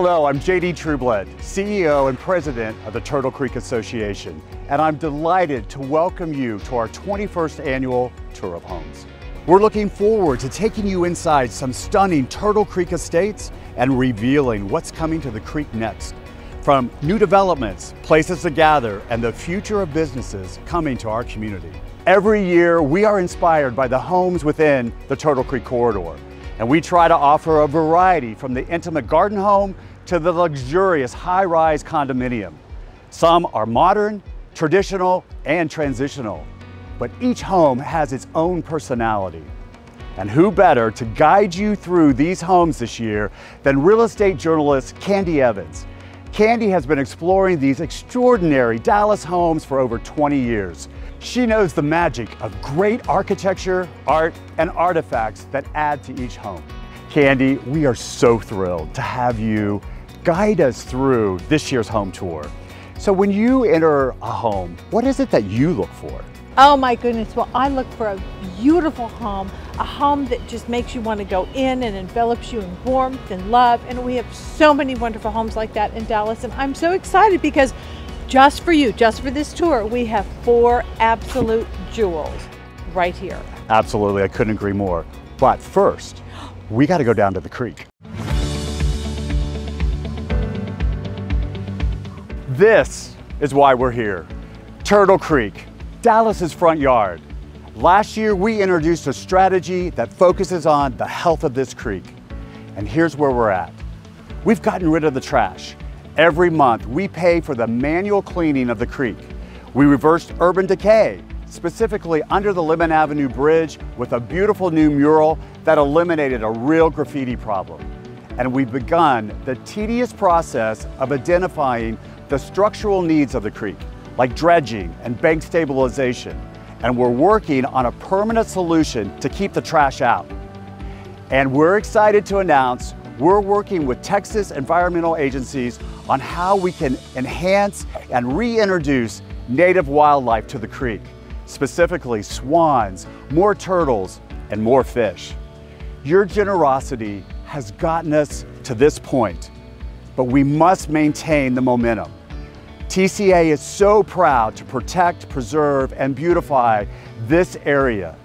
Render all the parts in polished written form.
Hello, I'm JD Trueblood, CEO and President of the Turtle Creek Association, and I'm delighted to welcome you to our 21st annual Tour of Homes. We're looking forward to taking you inside some stunning Turtle Creek estates and revealing what's coming to the creek next. From new developments, places to gather, and the future of businesses coming to our community. Every year, we are inspired by the homes within the Turtle Creek corridor, and we try to offer a variety from the intimate garden home to the luxurious high-rise condominium. Some are modern, traditional, and transitional, but each home has its own personality. And who better to guide you through these homes this year than real estate journalist Candy Evans. Candy has been exploring these extraordinary Dallas homes for over 20 years. She knows the magic of great architecture, art, and artifacts that add to each home. Candy, we are so thrilled to have you guide us through this year's home tour. So when you enter a home, what is it that you look for? Oh my goodness, well, I look for a beautiful home, a home that just makes you want to go in and envelops you in warmth and love. And we have so many wonderful homes like that in Dallas. And I'm so excited because just for you, just for this tour, we have 4 absolute jewels right here. Absolutely, I couldn't agree more. But first, we got to go down to the creek. This is why we're here. Turtle Creek, Dallas's front yard. Last year, we introduced a strategy that focuses on the health of this creek. And here's where we're at. We've gotten rid of the trash. Every month, we pay for the manual cleaning of the creek. We reversed urban decay, specifically under the Lemon Avenue Bridge with a beautiful new mural that eliminated a real graffiti problem. And we've begun the tedious process of identifying the structural needs of the creek, like dredging and bank stabilization. And we're working on a permanent solution to keep the trash out. And we're excited to announce we're working with Texas environmental agencies on how we can enhance and reintroduce native wildlife to the creek, specifically swans, more turtles, and more fish. Your generosity has gotten us to this point, but we must maintain the momentum. TCA is so proud to protect, preserve, and beautify this area.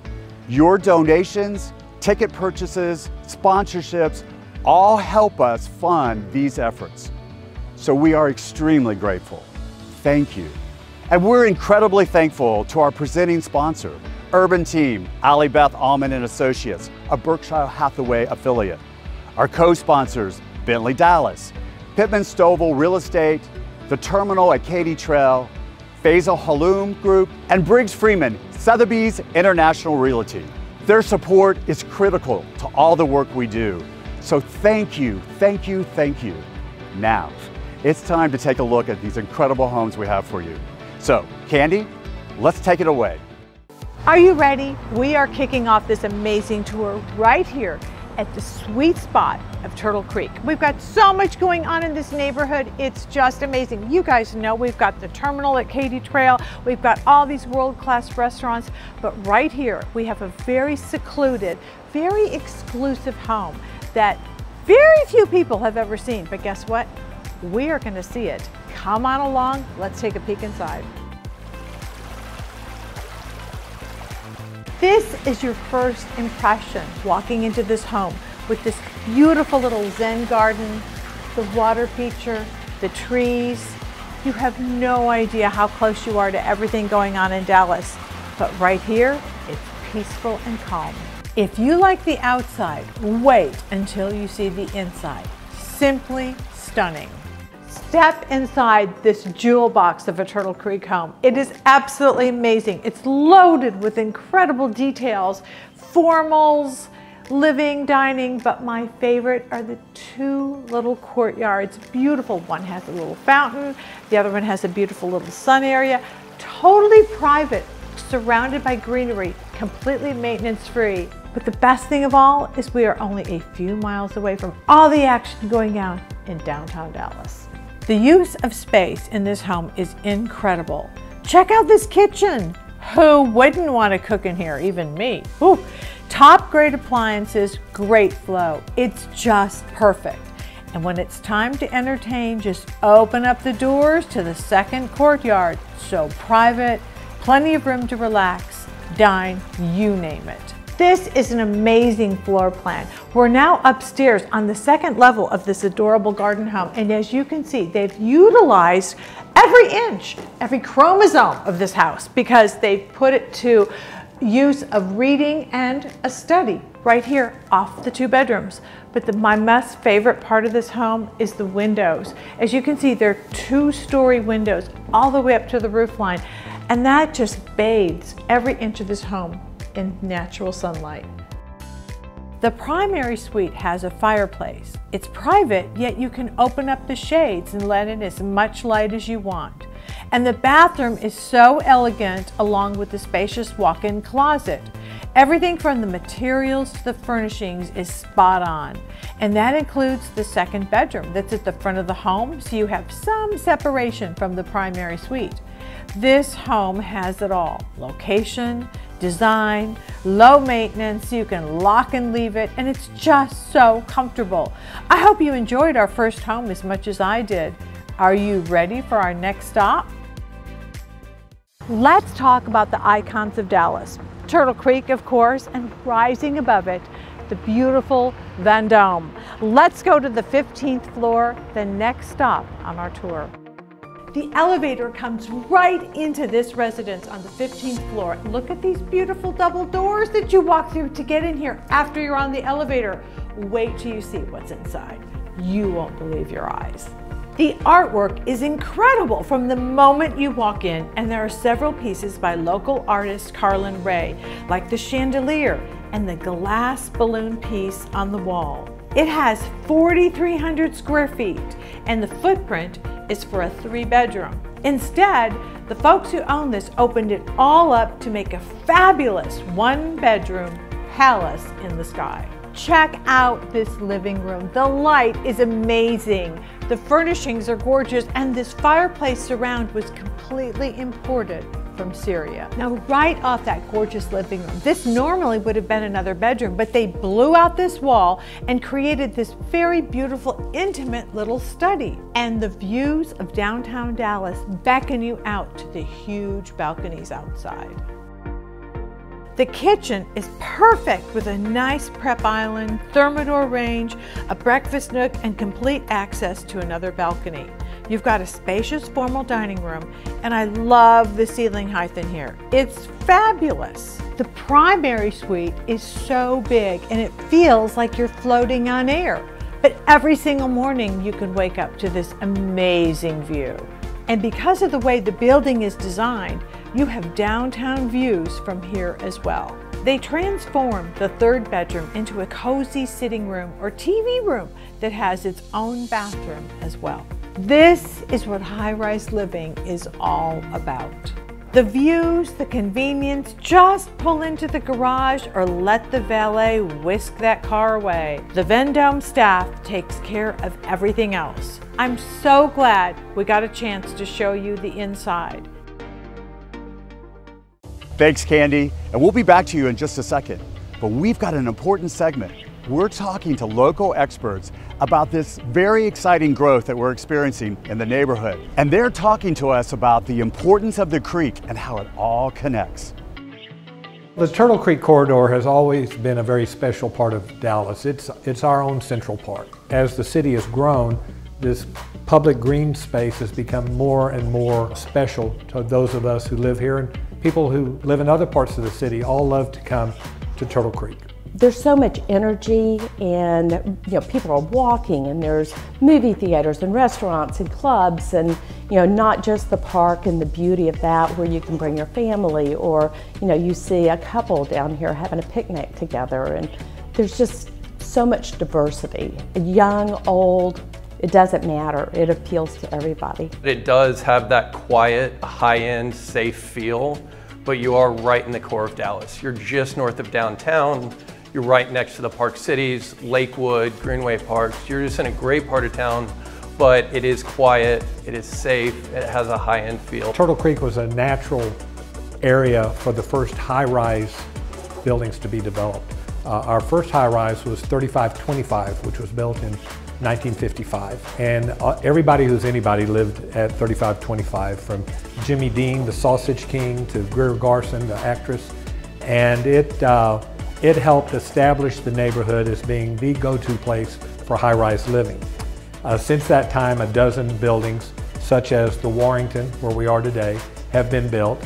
Your donations, ticket purchases, sponsorships, all help us fund these efforts. So we are extremely grateful. Thank you. And we're incredibly thankful to our presenting sponsor, Urban Team, Allie Beth Allman and Associates, a Berkshire Hathaway affiliate. Our co-sponsors, Bentley Dallas, Pittman Stovall Real Estate, The Terminal at Katy Trail, Faisal Haloum Group, and Briggs Freeman, Sotheby's International Realty. Their support is critical to all the work we do. So thank you, thank you, thank you. Now, it's time to take a look at these incredible homes we have for you. So, Candy, let's take it away. Are you ready? We are kicking off this amazing tour right here at the sweet spot of Turtle Creek. We've got so much going on in this neighborhood. It's just amazing. You guys know we've got the terminal at Katy Trail. We've got all these world-class restaurants, but right here we have a very secluded, very exclusive home that very few people have ever seen. But guess what? We are going to see it. Come on along. Let's take a peek inside. This is your first impression walking into this home with this beautiful little Zen garden, the water feature, the trees. You have no idea how close you are to everything going on in Dallas, but right here, it's peaceful and calm. If you like the outside, wait until you see the inside. Simply stunning. Step inside this jewel box of a Turtle Creek home. It is absolutely amazing. It's loaded with incredible details, formals, living, dining, but my favorite are the 2 little courtyards. Beautiful. One has a little fountain, the other one has a beautiful little sun area. Totally private, surrounded by greenery, completely maintenance-free. But the best thing of all is we are only a few miles away from all the action going on in downtown Dallas. The use of space in this home is incredible. Check out this kitchen. Who wouldn't want to cook in here? Even me. Ooh. Top grade appliances, great flow. It's just perfect. And when it's time to entertain, just open up the doors to the second courtyard. So private, plenty of room to relax, dine, you name it. This is an amazing floor plan. We're now upstairs on the second level of this adorable garden home. And as you can see, they've utilized every inch, every chromosome of this house because they've put it to use of reading and a study right here off the 2 bedrooms. But my most favorite part of this home is the windows. As you can see, they're 2-story windows all the way up to the roof line. And that just bathes every inch of this home in natural sunlight. The primary suite has a fireplace. It's private, yet you can open up the shades and let in as much light as you want. And the bathroom is so elegant along with the spacious walk-in closet. Everything from the materials to the furnishings is spot on. And that includes the second bedroom that's at the front of the home, so you have some separation from the primary suite. This home has it all: location, design, low maintenance, you can lock and leave it, and it's just so comfortable. I hope you enjoyed our first home as much as I did. Are you ready for our next stop? Let's talk about the icons of Dallas. Turtle Creek, of course, and rising above it, the beautiful Vendome. Let's go to the 15th floor, the next stop on our tour. The elevator comes right into this residence on the 15th floor. Look at these beautiful double doors that you walk through to get in here after you're on the elevator. Wait till you see what's inside. You won't believe your eyes. The artwork is incredible from the moment you walk in, and there are several pieces by local artist Carlin Ray, like the chandelier and the glass balloon piece on the wall. It has 4,300 square feet, and the footprint is for a 3-bedroom. Instead, the folks who own this opened it all up to make a fabulous 1-bedroom palace in the sky. Check out this living room. The light is amazing. The furnishings are gorgeous, and this fireplace surround was completely imported from Syria. Now, right off that gorgeous living room, this normally would have been another bedroom, but they blew out this wall and created this very beautiful, intimate little study. And the views of downtown Dallas beckon you out to the huge balconies outside. The kitchen is perfect with a nice prep island, thermidor range, a breakfast nook, and complete access to another balcony. You've got a spacious formal dining room, and I love the ceiling height in here. It's fabulous. The primary suite is so big, and it feels like you're floating on air. But every single morning you can wake up to this amazing view. And because of the way the building is designed, you have downtown views from here as well. They transformed the 3rd bedroom into a cozy sitting room or TV room that has its own bathroom as well. This is what high-rise living is all about. The views, the convenience, just pull into the garage or let the valet whisk that car away. The Vendome staff takes care of everything else. I'm so glad we got a chance to show you the inside. Thanks, Candy, and we'll be back to you in just a second. But we've got an important segment. We're talking to local experts about this very exciting growth that we're experiencing in the neighborhood. And they're talking to us about the importance of the creek and how it all connects. The Turtle Creek corridor has always been a very special part of Dallas. It's our own central park. As the city has grown, this public green space has become more and more special to those of us who live here, and people who live in other parts of the city all love to come to Turtle Creek. There's so much energy, and people are walking, and there's movie theaters and restaurants and clubs, and not just the park and the beauty of that where you can bring your family, or you see a couple down here having a picnic together, and there's just so much diversity. Young, old, it doesn't matter. It appeals to everybody. It does have that quiet, high-end, safe feel, but you are right in the core of Dallas. You're just north of downtown. You're right next to the Park Cities, Lakewood, Greenway Parks. You're just in a great part of town, but it is quiet, it is safe, it has a high-end feel. Turtle Creek was a natural area for the first high-rise buildings to be developed. Our first high-rise was 3525, which was built in 1955. And everybody who's anybody lived at 3525, from Jimmy Dean, the Sausage King, to Greer Garson, the actress. And it helped establish the neighborhood as being the go-to place for high-rise living. Since that time, a dozen buildings, such as the Warrington, where we are today, have been built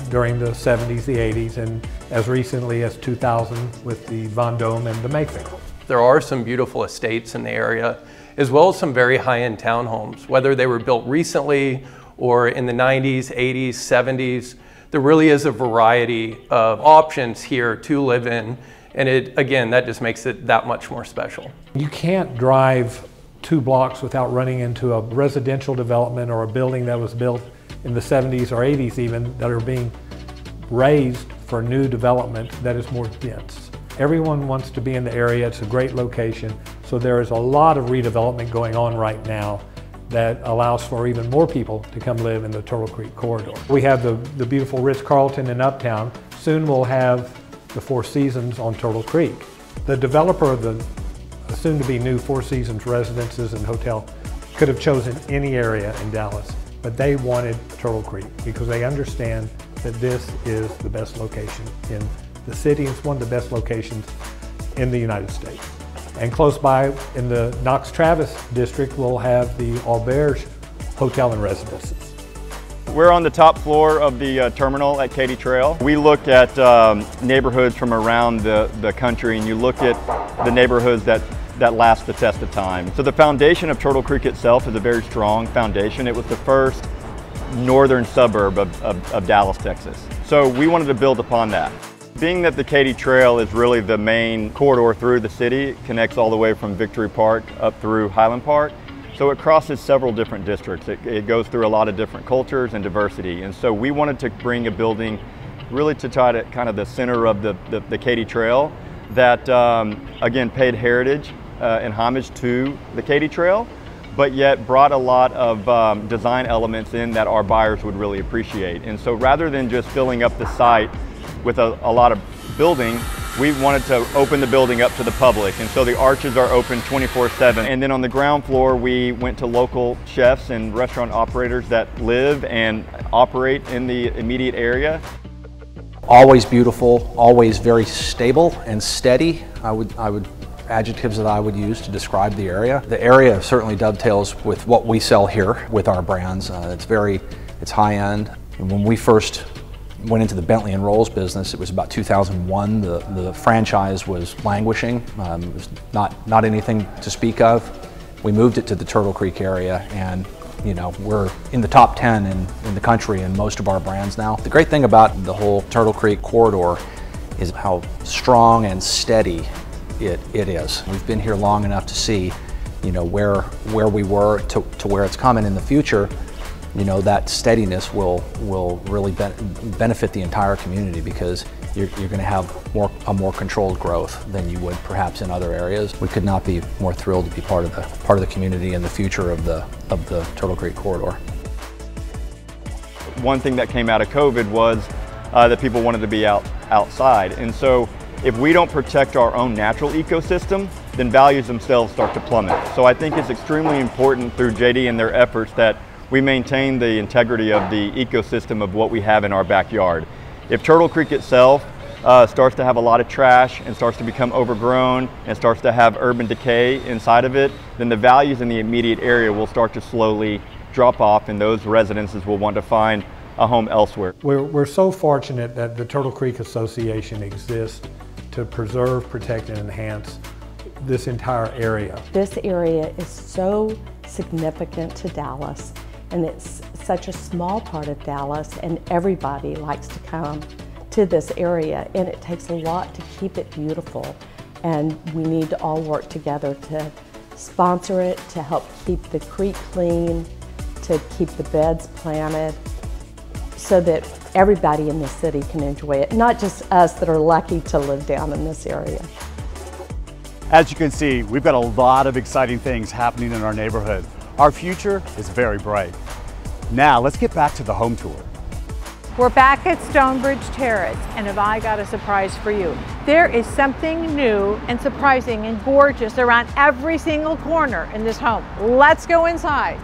during the 70s, the 80s, and as recently as 2000 with the Vendome and the Mayfair. There are some beautiful estates in the area, as well as some very high-end townhomes, whether they were built recently or in the 90s, 80s, 70s. There really is a variety of options here to live in, and again, that just makes it that much more special. You can't drive 2 blocks without running into a residential development or a building that was built in the 70s or 80s even, that are being raised for new development that is more dense. Everyone wants to be in the area. It's a great location. So there is a lot of redevelopment going on right now that allows for even more people to come live in the Turtle Creek corridor. We have the beautiful Ritz-Carlton in Uptown. Soon we'll have the Four Seasons on Turtle Creek. The developer of the soon-to-be new Four Seasons residences and hotel could have chosen any area in Dallas, but they wanted Turtle Creek because they understand that this is the best location in the city. It's one of the best locations in the United States. And close by in the Knox-Travis district, we'll have the Auberge Hotel and Residences. We're on the top floor of the terminal at Katy Trail. We look at neighborhoods from around the country, and you look at the neighborhoods that last the test of time. So the foundation of Turtle Creek itself is a very strong foundation. It was the first northern suburb of Dallas, Texas. So we wanted to build upon that. Being that the Katy Trail is really the main corridor through the city, it connects all the way from Victory Park up through Highland Park. So it crosses several different districts. It goes through a lot of different cultures and diversity. And so we wanted to bring a building really to try to kind of the center of the Katy Trail that, again, paid heritage and homage to the Katy Trail, but yet brought a lot of design elements in that our buyers would really appreciate. And so rather than just filling up the site with a lot of building, we wanted to open the building up to the public. And so the arches are open 24/7. And then on the ground floor, we went to local chefs and restaurant operators that live and operate in the immediate area. Always beautiful, always very stable and steady. Adjectives that I would use to describe the area. The area certainly dovetails with what we sell here with our brands. It's high end. And when we first went into the Bentley and Rolls business, it was about 2001. The franchise was languishing. It was not anything to speak of. We moved it to the Turtle Creek area, and we're in the top 10 in the country in most of our brands now. The great thing about the whole Turtle Creek corridor is how strong and steady it is. We've been here long enough to see, where we were to where it's coming in the future. That steadiness will really benefit the entire community, because you're going to have a more controlled growth than you would perhaps in other areas. We could not be more thrilled to be part of the community and the future of the Turtle Creek corridor. One thing that came out of COVID was that people wanted to be outside, and so if we don't protect our own natural ecosystem, then values themselves start to plummet. So I think it's extremely important through JD and their efforts that we maintain the integrity of the ecosystem of what we have in our backyard. If Turtle Creek itself starts to have a lot of trash and starts to become overgrown and starts to have urban decay inside of it, then the values in the immediate area will start to slowly drop off, and those residences will want to find a home elsewhere. We're so fortunate that the Turtle Creek Association exists to preserve, protect, and enhance this entire area. This area is so significant to Dallas, and it's such a small part of Dallas, and everybody likes to come to this area, and it takes a lot to keep it beautiful, and we need to all work together to sponsor it, to help keep the creek clean, to keep the beds planted, so that everybody in the city can enjoy it, not just us that are lucky to live down in this area. As you can see, we've got a lot of exciting things happening in our neighborhood. Our future is very bright. Now let's get back to the home tour. We're back at Stonebridge Terrace, and have I got a surprise for you. There is something new and surprising and gorgeous around every single corner in this home. Let's go inside.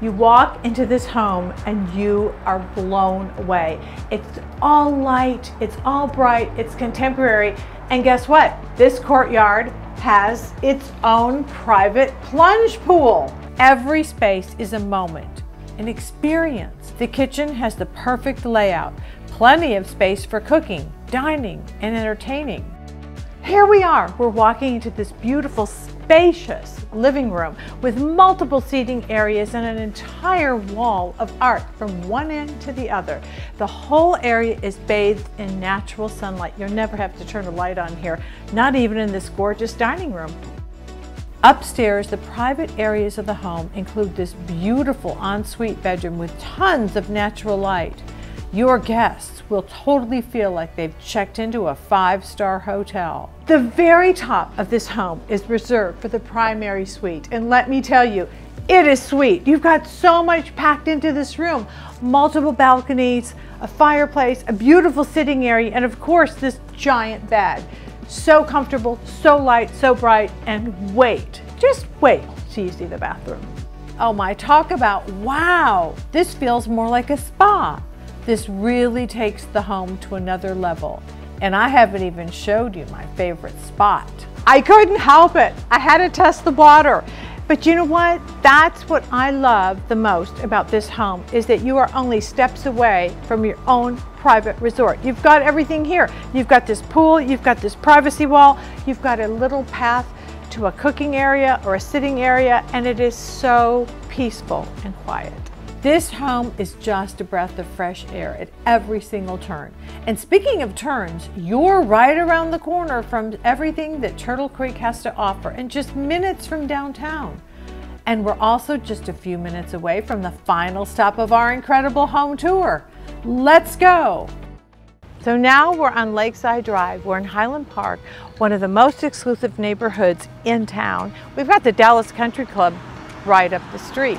You walk into this home and you are blown away. It's all light, it's all bright, it's contemporary, and guess what? This courtyard has its own private plunge pool. Every space is a moment, an experience. The kitchen has the perfect layout, plenty of space for cooking, dining, and entertaining. Here we are, we're walking into this beautiful, spacious living room with multiple seating areas and an entire wall of art from one end to the other. The whole area is bathed in natural sunlight. You'll never have to turn a light on here, not even in this gorgeous dining room. Upstairs, the private areas of the home include this beautiful ensuite bedroom with tons of natural light. Your guests will totally feel like they've checked into a 5-star hotel. The very top of this home is reserved for the primary suite, and let me tell you, it is sweet. You've got so much packed into this room. Multiple balconies, a fireplace, a beautiful sitting area, and of course this giant bed. So comfortable, so light, so bright, and wait, just wait till you see the bathroom. Oh my, talk about wow! This feels more like a spa. This really takes the home to another level. And I haven't even showed you my favorite spot. I couldn't help it. I had to test the water. But you know what? That's what I love the most about this home, is that you are only steps away from your own private resort. You've got everything here. You've got this pool, you've got this privacy wall, you've got a little path to a cooking area or a sitting area, and it is so peaceful and quiet. This home is just a breath of fresh air at every single turn. And speaking of turns, you're right around the corner from everything that Turtle Creek has to offer and just minutes from downtown. And we're also just a few minutes away from the final stop of our incredible home tour. Let's go! So now we're on Lakeside Drive. We're in Highland Park, one of the most exclusive neighborhoods in town. We've got the Dallas Country Club right up the street.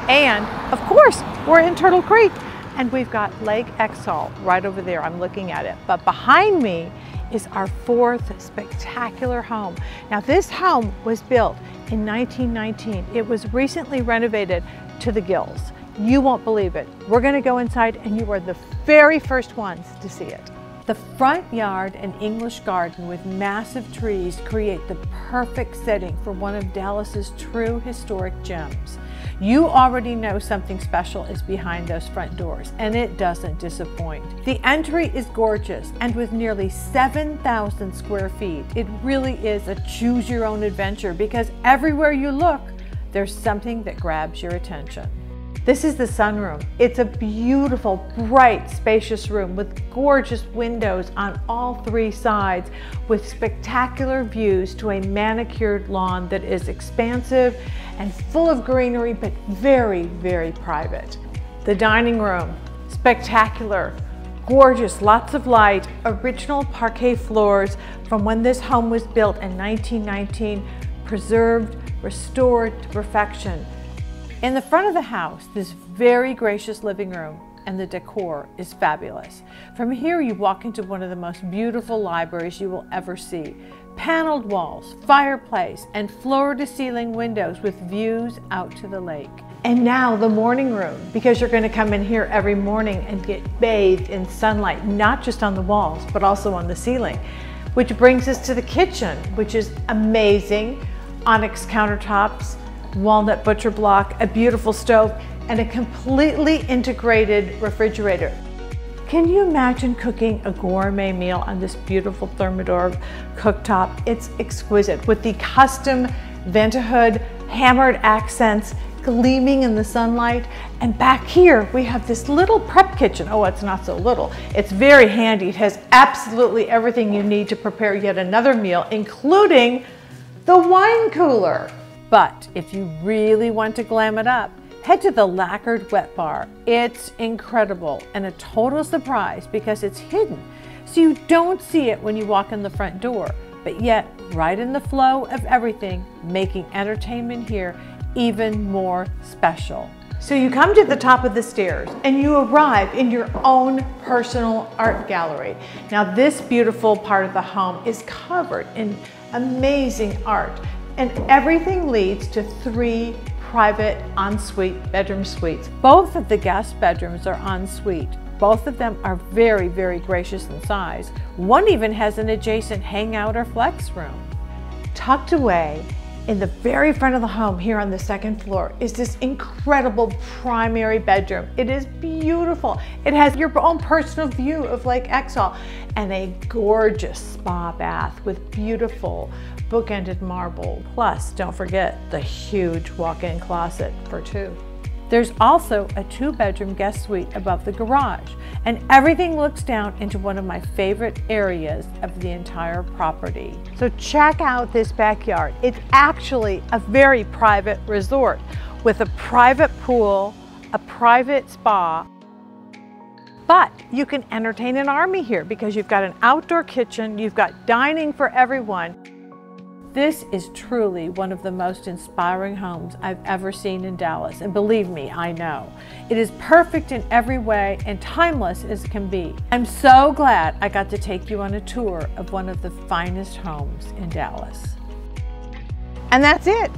And of course, we're in Turtle Creek, and we've got Lake Exhall right over there. I'm looking at it. But behind me is our fourth spectacular home. Now, this home was built in 1919. It was recently renovated to the gills. You won't believe it. We're gonna go inside, and you are the very first ones to see it. The front yard and English garden with massive trees create the perfect setting for one of Dallas's true historic gems. You already know something special is behind those front doors, and it doesn't disappoint. The entry is gorgeous, and with nearly 7,000 square feet, it really is a choose your own adventure, because everywhere you look, there's something that grabs your attention. This is the sunroom. It's a beautiful, bright, spacious room with gorgeous windows on all 3 sides, with spectacular views to a manicured lawn that is expansive and full of greenery, but very, very private. The dining room, spectacular, gorgeous, lots of light, original parquet floors from when this home was built in 1919, preserved, restored to perfection. In the front of the house, this very gracious living room, and the decor is fabulous. From here, you walk into one of the most beautiful libraries you will ever see. Paneled walls, fireplace, and floor-to-ceiling windows with views out to the lake. And now the morning room, because you're going to come in here every morning and get bathed in sunlight, not just on the walls, but also on the ceiling. Which brings us to the kitchen, which is amazing. Onyx countertops, walnut butcher block, a beautiful stove, and a completely integrated refrigerator. Can you imagine cooking a gourmet meal on this beautiful Thermador cooktop? It's exquisite, with the custom Ventahood hammered accents gleaming in the sunlight. And back here, we have this little prep kitchen. Oh, it's not so little. It's very handy. It has absolutely everything you need to prepare yet another meal, including the wine cooler. But if you really want to glam it up, head to the lacquered wet bar. It's incredible and a total surprise because it's hidden, so you don't see it when you walk in the front door, but yet right in the flow of everything, making entertainment here even more special. So you come to the top of the stairs and you arrive in your own personal art gallery. Now this beautiful part of the home is covered in amazing art, and everything leads to 3 private ensuite bedroom suites. Both of the guest bedrooms are ensuite. Both of them are very, very gracious in size. One even has an adjacent hangout or flex room. Tucked away in the very front of the home here on the 2nd floor is this incredible primary bedroom. It is beautiful. It has your own personal view of Lake Exhall and a gorgeous spa bath with beautiful bookended marble. Plus, don't forget the huge walk-in closet for 2. There's also a 2-bedroom guest suite above the garage, and everything looks down into one of my favorite areas of the entire property. So check out this backyard. It's actually a very private resort with a private pool, a private spa, but you can entertain an army here because you've got an outdoor kitchen, you've got dining for everyone. This is truly one of the most inspiring homes I've ever seen in Dallas, and believe me, I know. It is perfect in every way and timeless as can be. I'm so glad I got to take you on a tour of one of the finest homes in Dallas. And that's it.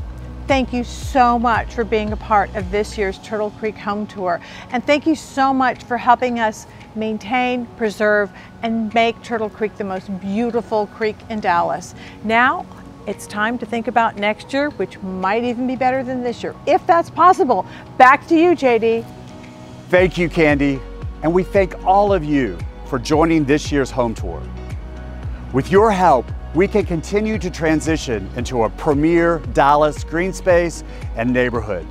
Thank you so much for being a part of this year's Turtle Creek Home Tour, and thank you so much for helping us maintain, preserve, and make Turtle Creek the most beautiful creek in Dallas. Now, it's time to think about next year, which might even be better than this year, if that's possible. Back to you, JD. Thank you, Candy. And we thank all of you for joining this year's home tour. With your help, we can continue to transition into a premier Dallas green space and neighborhood.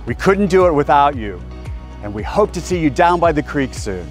We couldn't do it without you, and we hope to see you down by the creek soon.